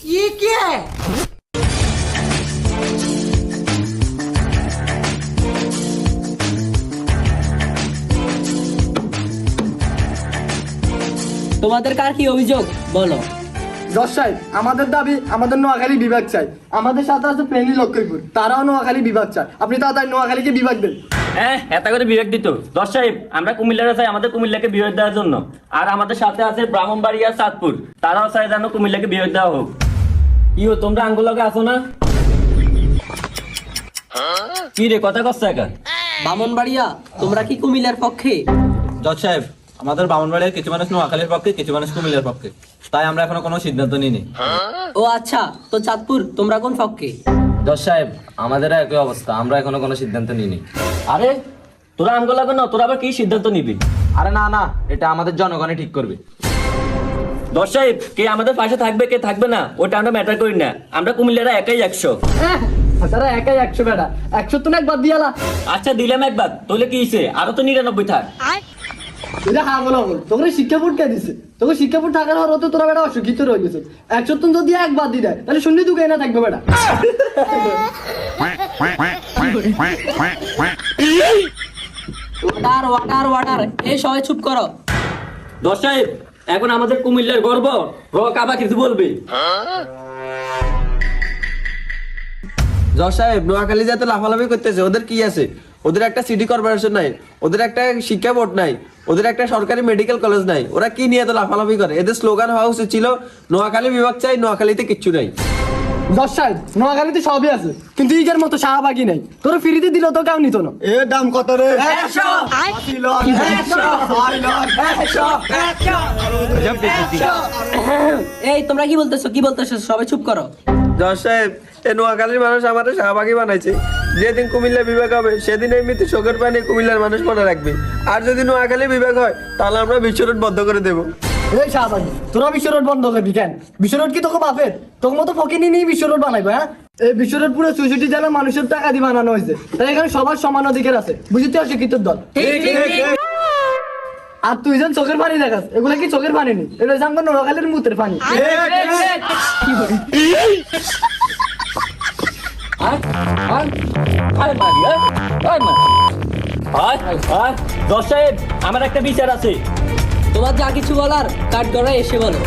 ये क्या है? তোমাদের কার কি অভিযোগ বলো? জজ সাহেব, আমাদের দাবি আমাদের নোয়াখালী বিভাগ চাই। আমাদের সাথে আছে ফেনী লক্ষ্মীপুর, তারাও নোয়াখালী বিভাগ চায়। আপনি তাড়াতাড়ি নোয়াখালীকে বিভাগ দেন। হ্যাঁ, এত করে বিভাগ দিত। দশ সাহেব, আমরা কুমিল্লারা চাই আমাদের কুমিল্লাকে বিভাগ দেওয়ার জন্য। আর আমাদের সাথে আছে ব্রাহ্মণবাড়িয়া, চাঁদপুর, তারাও চাই যেন কুমিল্লাকে বিভাগ দেওয়া হোক। ইও তোমরা আঙ্গুলকে আসো না? কি রে, কথা কষ্ট একা? ব্রাহ্মণবাড়িয়া, তোমরা কি কুমিল্লার পক্ষে? জজ সাহেব, আমাদের ব্রাহ্মণবাড়িয়ার কিছু মানুষ নোয়াখালীর পক্ষে, কিছু মানুষ কুমিল্লার পক্ষে, তাই আমরা এখনো কোনো সিদ্ধান্ত নিইনি। ও আচ্ছা, তো চাঁদপুর তোমরা কোন পক্ষে? জজ সাহেব, আমাদের একই অবস্থা, আমরা এখনো কোনো সিদ্ধান্ত নিইনি। আরে তোরা আঙ্গুলাকে না, তোরা আবার কি সিদ্ধান্ত নিবি? আরে না না, এটা আমাদের জনগণই ঠিক করবে। দশ সাহেব, কে আমাদের পাশে থাকবে কে থাকবে না ওটা আমরা ম্যাটার করি না। আমরা কুমিল্লারা একাই 100। তারা একাই 100 বেটা, 100 তো না একবার দিয়ালা। আচ্ছা দিলাম একবার, তোলে কি হইছে? আরো তো 99 থাক। এটা হা বলা বল, তোকে শিক্ষা বোর্ড কে দিছে? তোকে শিক্ষা বোর্ড থাকার হতো তোরা বেটা অশিক্ষিত রয়ে গেছে। 100 তো যদি একবার দি দেয় তাহলে শুনলি তুই না থাকবে বেটা। ওয়াটার ওয়াটার ওয়াটার, এই সবাই চুপ করো। দশ সাহেব, এখন আমাদের কুমিল্লার গর্ব কাবা কিছু বলবে? জজ সাহেব, নোয়াখালী যাতে লাফালাফি করতেছে, ওদের কি আছে? ওদের একটা সিটি কর্পোরেশন নাই, ওদের একটা শিক্ষা বোর্ড নাই, ওদের একটা সরকারি মেডিকেল কলেজ নাই। ওরা কি নিয়ে এত লাফালাফি করে? এদের স্লোগান হওয়া উচিত ছিল নোয়াখালী বিভাগ চাই, নোয়াখালীতে কিচ্ছু নাই। জজ সাহেব, নোয়াখালীতে সবই আছে, কিন্তু ইগের মতো শাহবাগি নাই। তোরা ফ্রিতে দিল তো কেউ নিত না। এ দাম কত রে? 100। এই তোমরা কি বলতেছো, কি বলতেছো? সবাই চুপ করো। জজ সাহেব, এই নোয়াখালীর মানুষ আমাদের শাহবাগী বানাইছে। যেদিন কুমিল্লা বিভাগ হবে সেদিন এমনিতে চোখের পানি কুমিল্লার মানুষ মনে রাখবে। আর যদি নোয়াখালী বিভাগ হয় তাহলে আমরা বিশ্ব রোড বন্ধ করে দেবো। এই শাহবাগি, তোরা বিশ্ব রোড বন্ধ করবি কেন? বিশ্ব রোড কি তোকে বাপের? তোর মতো ফকিনি নিয়ে বিশ্ব রোড বানাইবো? হ্যাঁ, এই বিশ্ব রোড পুরো 64 জেলার মানুষের টাকা দিয়ে বানানো হয়েছে। তাই এখানে সবার সমান অধিকার আছে। বুঝতে অশিক্ষিত দল। আর তুই যেন চোখের পানি দেখাস, এগুলা কি চোখের পানি নেই, এটা জানবো নোয়াখালীর মুতের পানি। দশ সাহেব, আমার একটা বিচার আছে। তোমার যা কিছু বলার কাঠ গড়ায় এসে বলো।